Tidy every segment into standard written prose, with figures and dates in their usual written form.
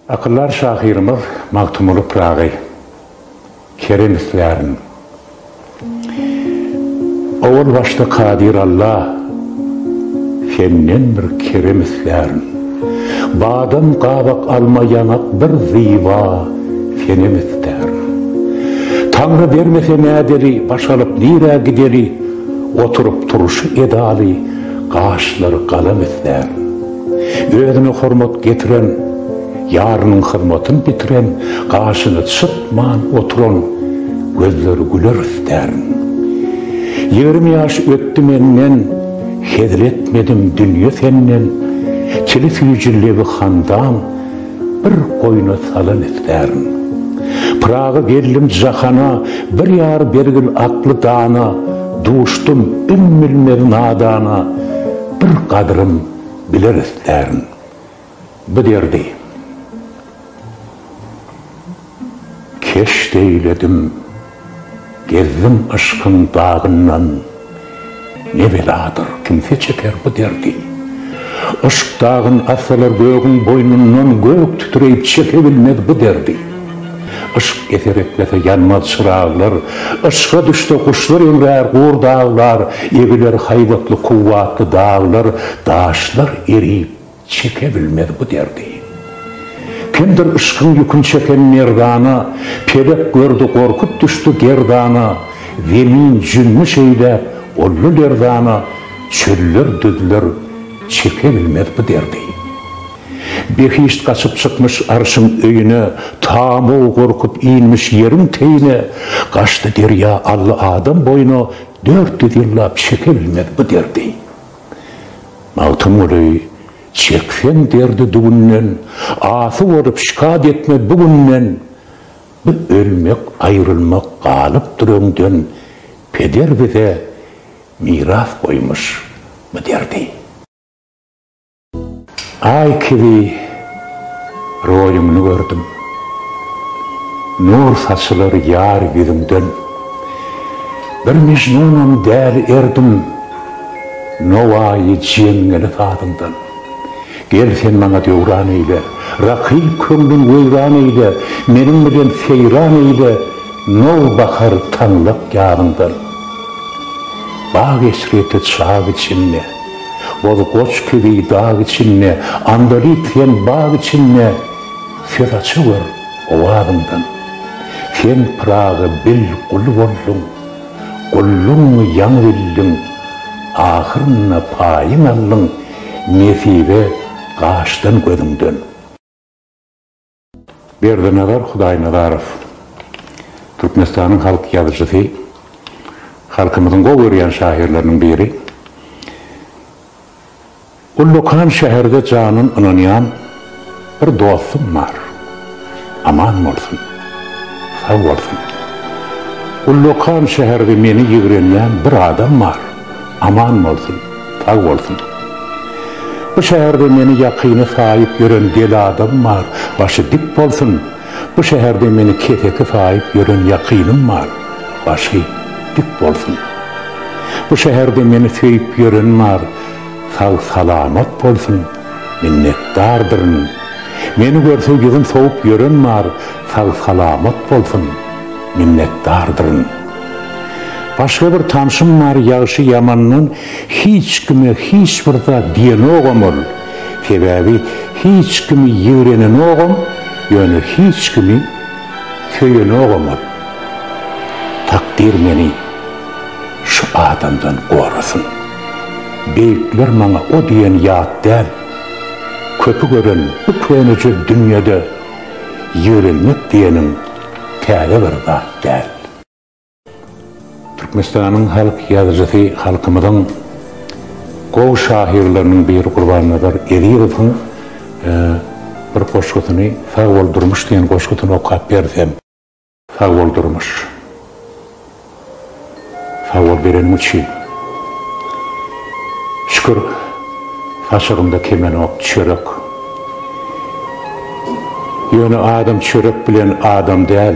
Akıllar şahirimiz Maktumulu Prag'ı Kerem İsler'in Oğul başta Kadir Allah Fenden bir Kerem İsler'in Badam qabak alma yanak bir ziva Fenem İsler'in Tanrı vermese näderi başalıp nire gideri Oturup turuşu edali Qaşları qalam İsler'in Özüne hormat getiren yarının hırmatın bitiren, qaşını çıtman oturan, gözleri güler isterin. 20 yaş öttü menden, hediretmedim dünya senden, çili fücillevi handan, bir koyuna salan isterin. Prag'a geldim cahana, bir yar bergil aklı dana, duştum ümmülmer nadana, bir kadrım biler isterin. Bu derdi. Keş deyledim, gezdim aşkın dağından, ne beladır, kimse çeker bu derdi. Aşk dağın asalar göğün boynundan gök tütüreyip çekebilmez bu derdi. Aşk eser etmese yanmaz çırağlar, aşka düştü kuşlar emrer kur dağlar, eviler hayvatlı kuvvatlı dağlar, dağışlar eriyip çekebilmez bu derdi. Kimdir ışkın yükün çeken merdana, pelek gördü korkut düştü gerdana, zemin cünnüş eyle, ollu lerdana, çöller düdler çekebilmez bu derdi. Behişt kaçıp çıkmış arşın öyüne, tamu korkup inmiş yerin teyine, kaçtı derya allı adam boyuna, 400 yıllap çekebilmez bu derdi. Mağtum oluyor, çekfen derdi düğünden, ası vurup şikayet etme bugünden, bu ölmek, ayrılmak kalıp durumdan, peder bize miras koymuş bu derdi. Ay kivi royumunu gördüm, nur saçılır yar yüzümden, bir mecnunum der erdim, novayı cengeli tadımdan. Gel sen bana devran eyle, rakip kömrün veyran eyle, benim bilen seyran eyle, nol bakar tanlak yağından. Bağ esreti çağ içinne, ol koç gibi dağ içinne, andalit sen bağ içinne, söz açıver ovağından. Sen Prag'ı bil kulu oldun, kullun yan bildin, ahırına payın aldın, nesibe qaşdan gözümden. Berdanadar Hudaynazarov, Türkmenistan'ın halk yazıcısı, halkımızın go'görýän şairlerinin biri. Ullukan şehirde canın ınanýan bir dostum var. Aman bolsun, sağ bolsun. Ullukan şehirde meni ýigrenýän bir adam var. Aman bolsun, sağ bolsun. Bu şehirde meni yakyny sahip gören deli adam var, başı dik bolsun. Bu şehirde meni keteki sahip gören yakynym var, başı dik bolsun. Bu şehirde meni söýüp gören var, sağ salamat bolsun, minnetdardyryn. Meni görse ýüzüm soğup gören var, sağ salamat bolsun, minnetdardyryn. Başka bir tanışım var yağışı yamanının hiç kimi hiç burada diyeni oğamol. Sebebi hiç kimi yürenen oğam, yani hiç kimi köyeni oğamol. Takdir meni şu adamdan korasın. Beyikler bana o diyen yat del. Köpü gören bu köyünücü dünyada yürünmek diyenin tele bir zat del. Türkmenistan'ın halk yazıcısı, halkımızın gow şahirlerinin bir Gurbannazar Eriýewiň bir goşgutyny sag boldurmuş diýen goşgutyny okap bersem, sag boldurmuş. Sag bol berenim üçin. Şükür, saçygymda kemen ok çörek. Ýöne adam çörek bilen adam däl,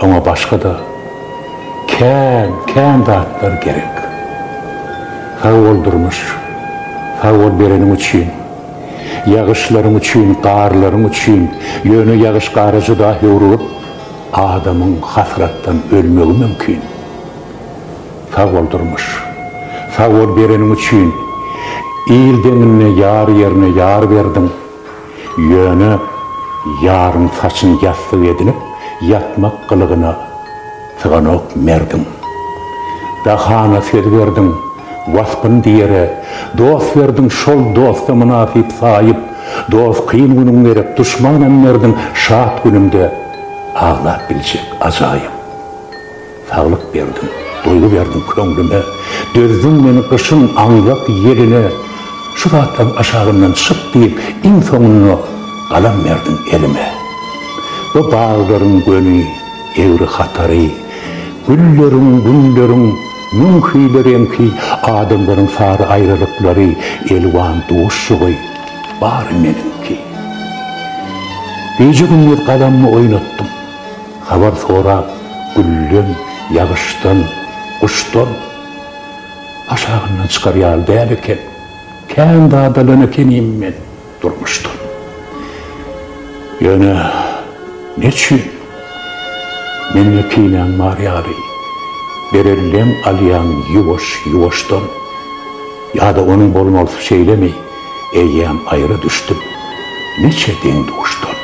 ama başga da kän dağıtlar gerek. Sağ oldurmuş, sağ ol berenim üçün. yağışların üçün, qarların üçün, yönü yağış qarıcı dahi uğrup, adamın hasrattan ölmeli mümkün. Sağ oldurmuş, sağ ol berenin üçün, İyil denine yar yerine yar verdin, yönü yarın saçın yastığı edinip, yatmak kılığına sığanak merdin. Dahana söz verdin, vaspın diyere, dost verdin şol dosta münasip sahip, dost kıyın günün verip düşmanan verdin, şahat günümde ağlap bilecek acayip. Sağlık verdin, duygu verdin köngülüme, dözdün beni kışın anlak yerine, şu dağdan aşağından çık deyip in sonunu kalam verdin elime. Bu bağların gönü, evri hatarı, güllerin, günlerin, mümkülerin adamların sarı ayrılıkları, elvan doğuşuğu, bari menimki. Gece günler kalamı oynattım, havar sonra güllen, yağıştan, kuştan, aşağından çıkar yal değerken, kendi adalanı keniyim men durmuştum. Yani neçin? Menine kiynen mariyali, berellem aliyan yuvoştan, ya da onun bolmalısı şeylemey, eyyem ayrı düştüm, neçe den doğuştan.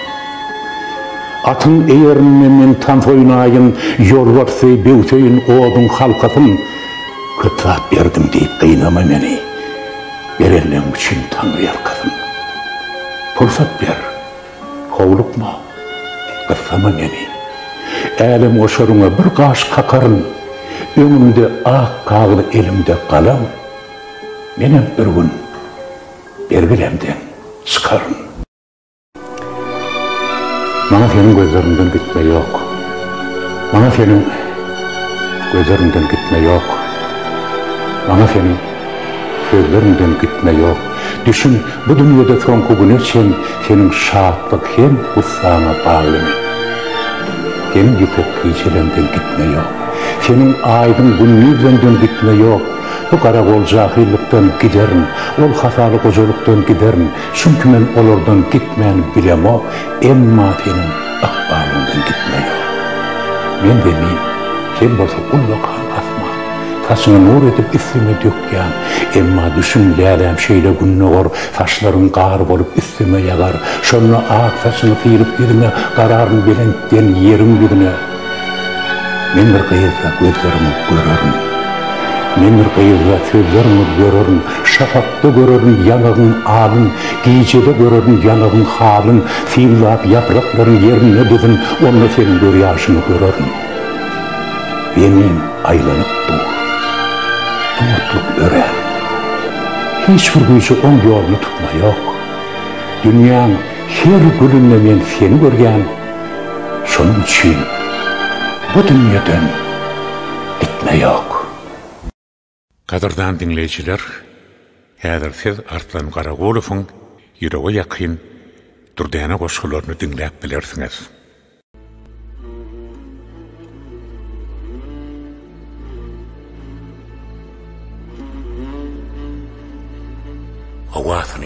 Atın eğerinden men tam oynayın, yol varsa bevteyin oğdun halkatın, kötüat verdim deyip kıynama meni, berellem için Tanrı yarkasın. Fırsat ver, kovlukma, kıssama meni. Elim oşarına bir kaş kakarın, önümde ak kağılı elimde kalam, menem bir gün bergilemden çıkarın. Bana senin gözlerinden gitme yok. Bana senin gözlerinden gitme yok. Bana senin sözlerinden gitme yok. Düşün, bu dünyada sonku gün için senin şahatlık hem kutsağına bağlı. Senin yıkıp kıyçelemden gitme yok. Senin aydın günlüğünden gitme yok. Bu karakol cahillikten giderin, ol hatalı kocalıktan giderin. Çünkü ben olurdan gitmeyen bilem o, emma senin akbalından gitme yok. Men demeyim, sen bolsa ullokan asma, saçını nur edip üstüme dökyan, emma düşün lälem şeyle günne gor, saçların qar bolup üstüme yagar, şonunu ak saçını kıyırıp birime, kararını belentden yerim birine. Men bir kıyırsa gözlerimi görürüm. Men bir kıyırsa sözlerimi görürüm, şafakta görürüm yanağın alın, giyicede görürüm yanağın halın, fiillap yaprakların yerine düzün, onunla senin göryaşını görürüm. Benim aylanıp dur, umutluk ören. Hiçbir gücü on yolunu tutma yok. Dünyanın her gülünle men seni görgen, şunun için bu dünyadan gitme yok. Kadardan dinleyiciler, häzir siz Arslan Karagulov'un yüreğe yakın Durdana koşularını dinleyip bilirsiniz. Havasını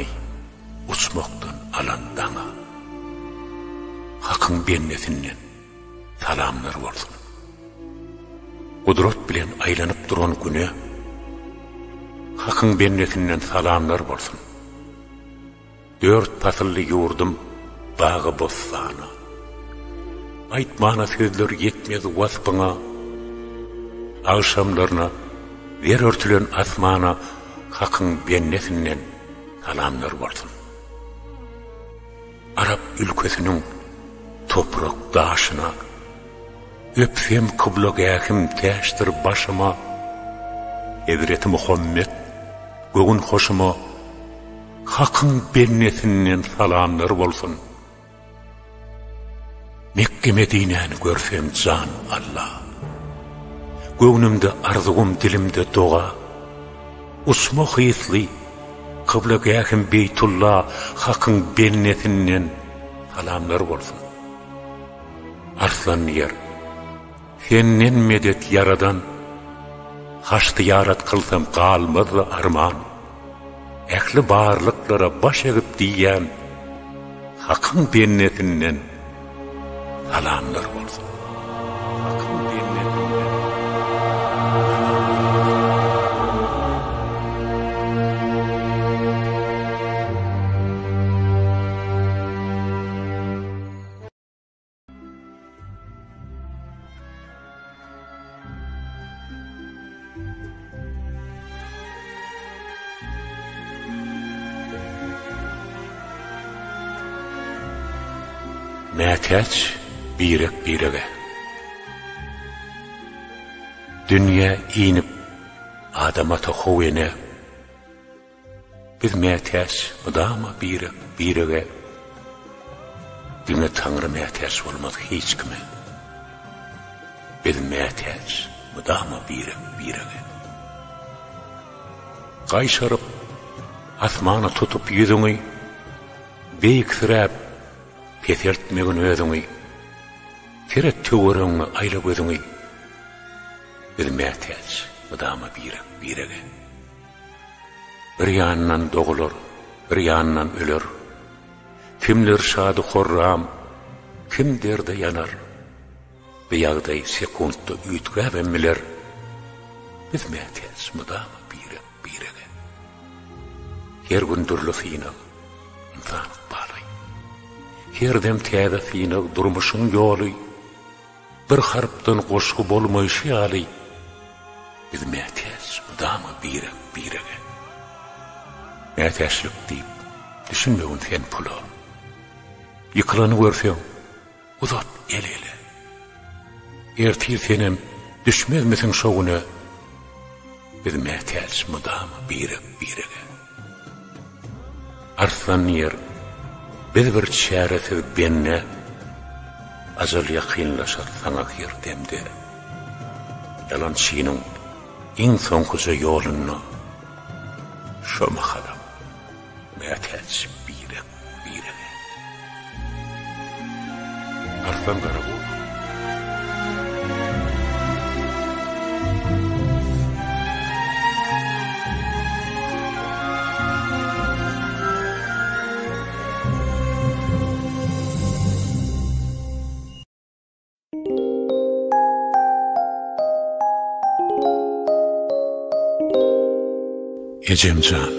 uçmaktan alan dana, Hakkın bennesinden salamlar olsun. Kudret bilen aylanıp duran güne, Hakkın bennesinden salamlar olsun. Dört pasıllı yurdum bağı bossana. Aytmana sözler yetmez vaspına, akşamlarına ver örtülen asmana Hakkın bennesinden salamlar olsun. Arap ülkesinin toprak daşına öpsem kıbla gâkim teştir başıma, Hazreti Muhammed göğün hoşuma Hakkın bennesinden salamlar olsun. Mekke Medine'ni görsem can Allah, göğnümde arzugum dilimde doğa, usma hıyıslı kıbla gâkim Beytullah Hakkın bennesinden salamlar olsun. Arslan yer, senden medet yaradan, haçtı yarat kılsam kalmazdı arman. ähli barlıklara baş egip diýen hakyň dennetinden alanlar bolsun. Hakyň dennetinden Mätäç birege. Dünya inip adama tohowene. Biz mätäç mudama birege. Dünya Tanrı mätäç bolmaz hiç kime. Biz mätäç mudama birege. Gaýşaryp asmana tutup ýüzüňi beýikdiräp petertmegin özüňi, teret töwereňi aýlap özüňi, bir mätäç, mudama birege. Bir ýandan dogulur, bir ýandan öler. Kimler şady horram, kim derde yanar. Bir ýagdaý sekundda üýtgäbemmiler. Biz mätäç, mudama birege. Her gün durly fina, insan baly. Herdem täze fina durmuşyň ýoly. Bir harpdan goşgu bolmaýşy ýaly. Biz mätäç, mudama birege. Mätäçlik diýip düşünmegin sen pula. Ýyklany görseň, uzat ele. Ertir senem düşmezmisin şoğuna. Biz mätäç, mudama birege. Arslan yer, biz bir çäresiz benne, azal ýakynlaşar saňa her demde. Yalançynyň iň soňkuja ýoluny şoma halam, mätäç birege. Arslan garabu. Ecemcan,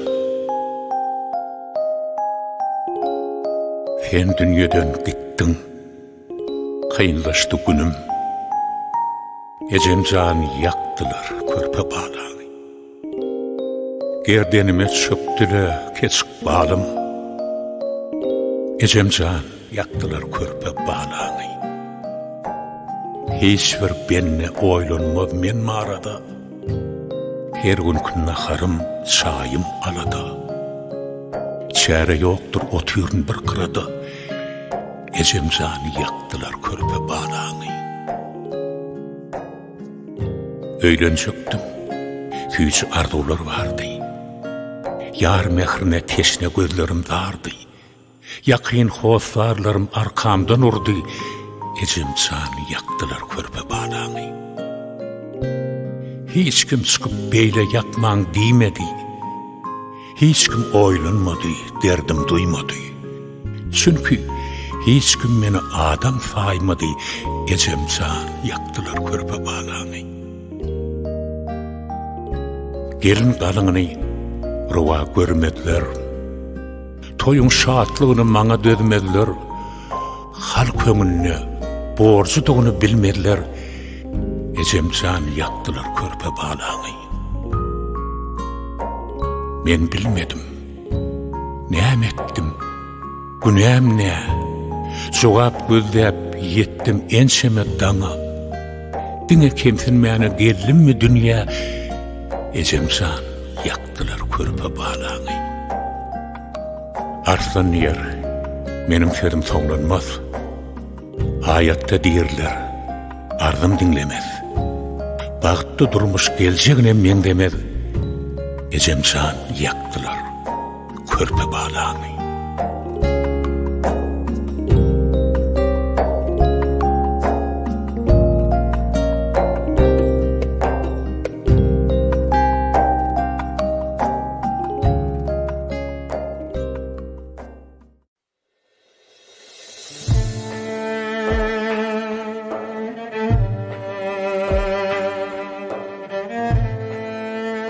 sen dünýeden gittin, kynlaşdy günüm. Ecemcan yaktılar körpe bağlagy. Gerdenime çöpdüler keçik balym. Ecemcan yaktılar körpe bağlagy. Hiç bir benne oýlanmaz men marada. Her gün naharım, çayım alada. Çäre ýokdur otyryn bir kırada. Ecemjany yaktılar körpe bağlagy. Öýlenjekdim, küýçi arzular bardy. Yar mehrine teşne gözlerim dardy. Yakyn hoslarlarym arkamdan urdy. Ecemjany yaktılar körpe bağlagy. Hiç kim çıkıp beyle yakmaň diýmedi. Hiç kim oýlanmady, derdim duýmady. Çünkü hiç kim meni adam saýmady. Ecemjan yaktılar körpe bağlagy. Gelin galyňyny ruwa görmediler. Toyun şatlygyny maňa dözmediler. Halk köňüne borçludygyny bilmediler. Ecemjan yaktılar körpe bağlagy. Men bilmedim. Näme etdim? Günäm ne? Jogap gözläp yetdim enşeme daňa. Diňe kemsinmäne gellimmi dünýä? Ecemjan yaktılar körpe bağlagy. Arslan yer, menim serim soňlanmaz. Hayatda diýerler, arzym dinlemez. Bagtda durmuş geljegine men demez. Ecemjan yaktılar körpe bağlagy.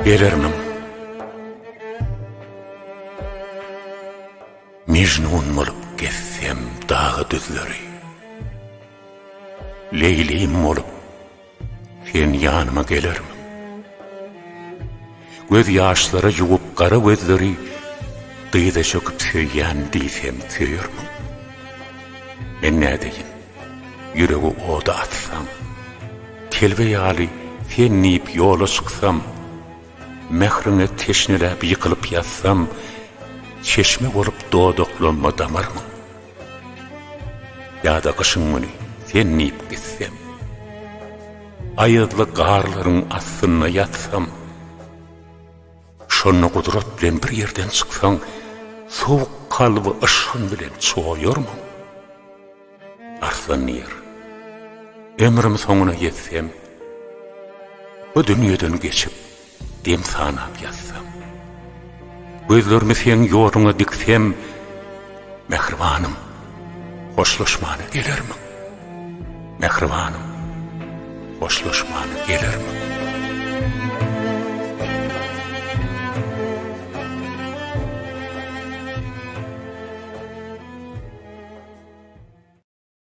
gelirmim. Mecnun olup gezsem dağı düzleri, Leyliyim olup sen yanıma gelirmim. Göz yaşları yuvup kara gözleri, Dıyda çöküp söyleyen diysem söyürmüm. Men ne deyin, yüreği oda atsam, telve yali sen neyip yola çıksam, mehrine teşnelep yıkılıp yatsam, çeşme olup doğduklanma damarmın. Ya da kışın mını sen neyip gitsem, ayıdlı garların aslına yatsam, şonna kudret bilen bir yerden çıksan, soğuk kalbi ışın bilen çoğuyormum. Arslan yer, ömrüm sonuna yetsem, bu dünyadan geçip dem sanap yatsam, gözlerimi sen yoruna diksem, mehribanım, hoşlaşmana gelirmim. Mehribanım, hoşlaşmana gelirmim.